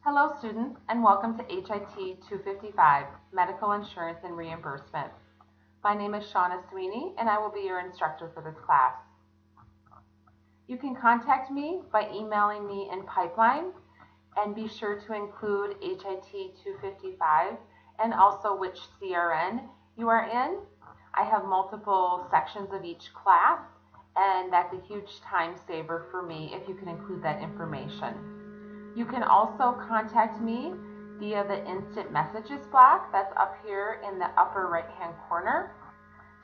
Hello students and welcome to HIT 255, Medical Insurance and Reimbursement. My name is Shauna Sweeney and I will be your instructor for this class. You can contact me by emailing me in Pipeline and be sure to include HIT 255 and also which CRN you are in. I have multiple sections of each class and that's a huge time saver for me if you can include that information. You can also contact me via the instant messages block that's up here in the upper right hand corner.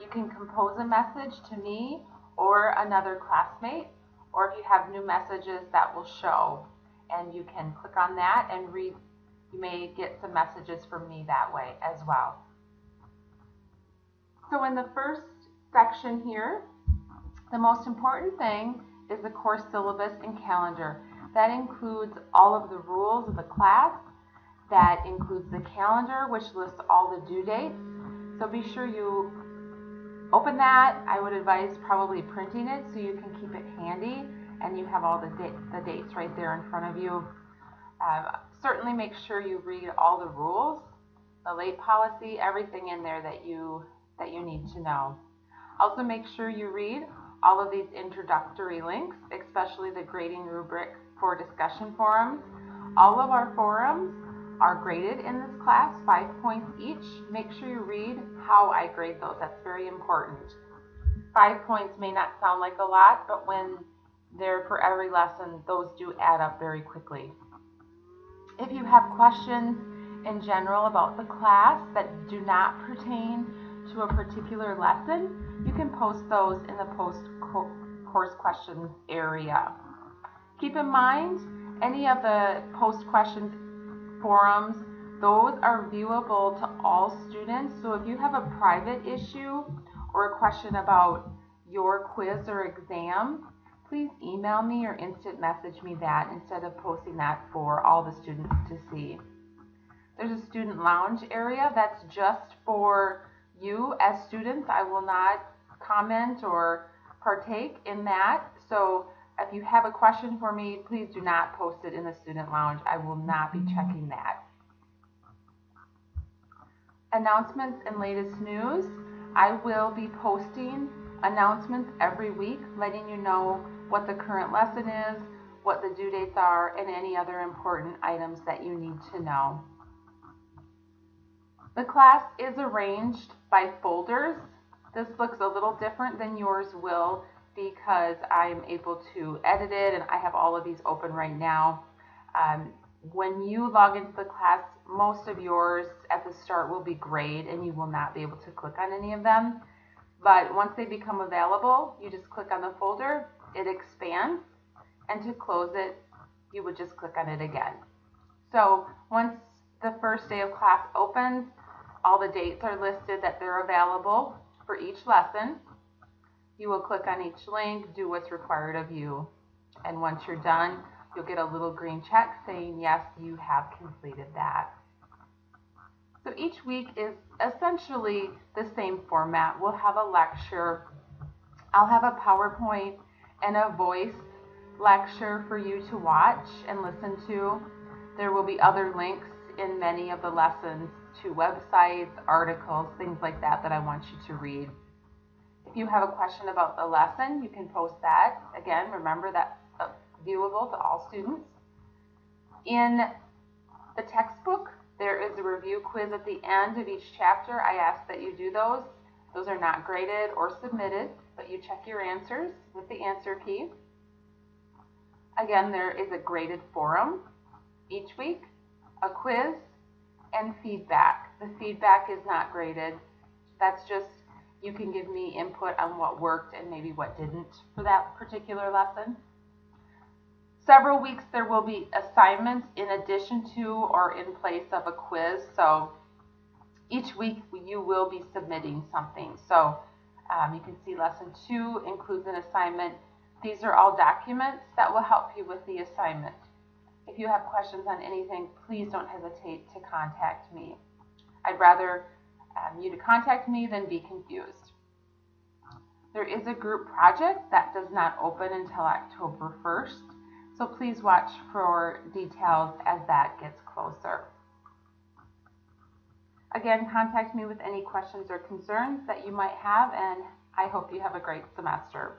You can compose a message to me or another classmate, or if you have new messages that will show and you can click on that and read. You may get some messages from me that way as well. So in the first section here, the most important thing is the course syllabus and calendar. That includes all of the rules of the class. That includes the calendar, which lists all the due dates. So be sure you open that. I would advise probably printing it so you can keep it handy and you have all the dates right there in front of you. Certainly make sure you read all the rules, the late policy, everything in there that you need to know. Also make sure you read all of these introductory links, especially the grading rubric for discussion forums. All of our forums are graded in this class, 5 points each. Make sure you read how I grade those. That's very important. 5 points may not sound like a lot, but when they're for every lesson, those do add up very quickly. If you have questions in general about the class that do not pertain to a particular lesson, you can post those in the post-course questions area. Keep in mind, any of the post-questions forums, those are viewable to all students. So if you have a private issue or a question about your quiz or exam, please email me or instant message me that instead of posting that for all the students to see. There's a student lounge area that's just for you as students. I will not comment or partake in that. So if you have a question for me, please do not post it in the student lounge. I will not be checking that. Announcements and latest news. I will be posting announcements every week, letting you know what the current lesson is, what the due dates are, and any other important items that you need to know. The class is arranged by folders. This looks a little different than yours will because I'm able to edit it and I have all of these open right now. When you log into the class, most of yours at the start will be grayed and you will not be able to click on any of them. But once they become available, you just click on the folder, it expands, and to close it, you would just click on it again. So once the first day of class opens, all the dates are listed that they're available for each lesson. You will click on each link, do what's required of you, and once you're done, you'll get a little green check saying yes, you have completed that. So each week is essentially the same format. We'll have a lecture, I'll have a PowerPoint and a voice lecture for you to watch and listen to. There will be other links in many of the lessons to websites, articles, things like that that I want you to read. If you have a question about the lesson, you can post that. Again, remember that's viewable to all students. In the textbook, there is a review quiz at the end of each chapter. I ask that you do those. Those are not graded or submitted, but you check your answers with the answer key. Again, there is a graded forum each week, a quiz, and feedback. The feedback is not graded. That's just, you can give me input on what worked and maybe what didn't for that particular lesson. Several weeks there will be assignments in addition to or in place of a quiz. So each week you will be submitting something. So you can see lesson 2 includes an assignment. These are all documents that will help you with the assignment. If you have questions on anything, please don't hesitate to contact me. I'd rather you to contact me than be confused. There is a group project that does not open until October 1st. So please watch for details as that gets closer. Again, contact me with any questions or concerns that you might have, and I hope you have a great semester.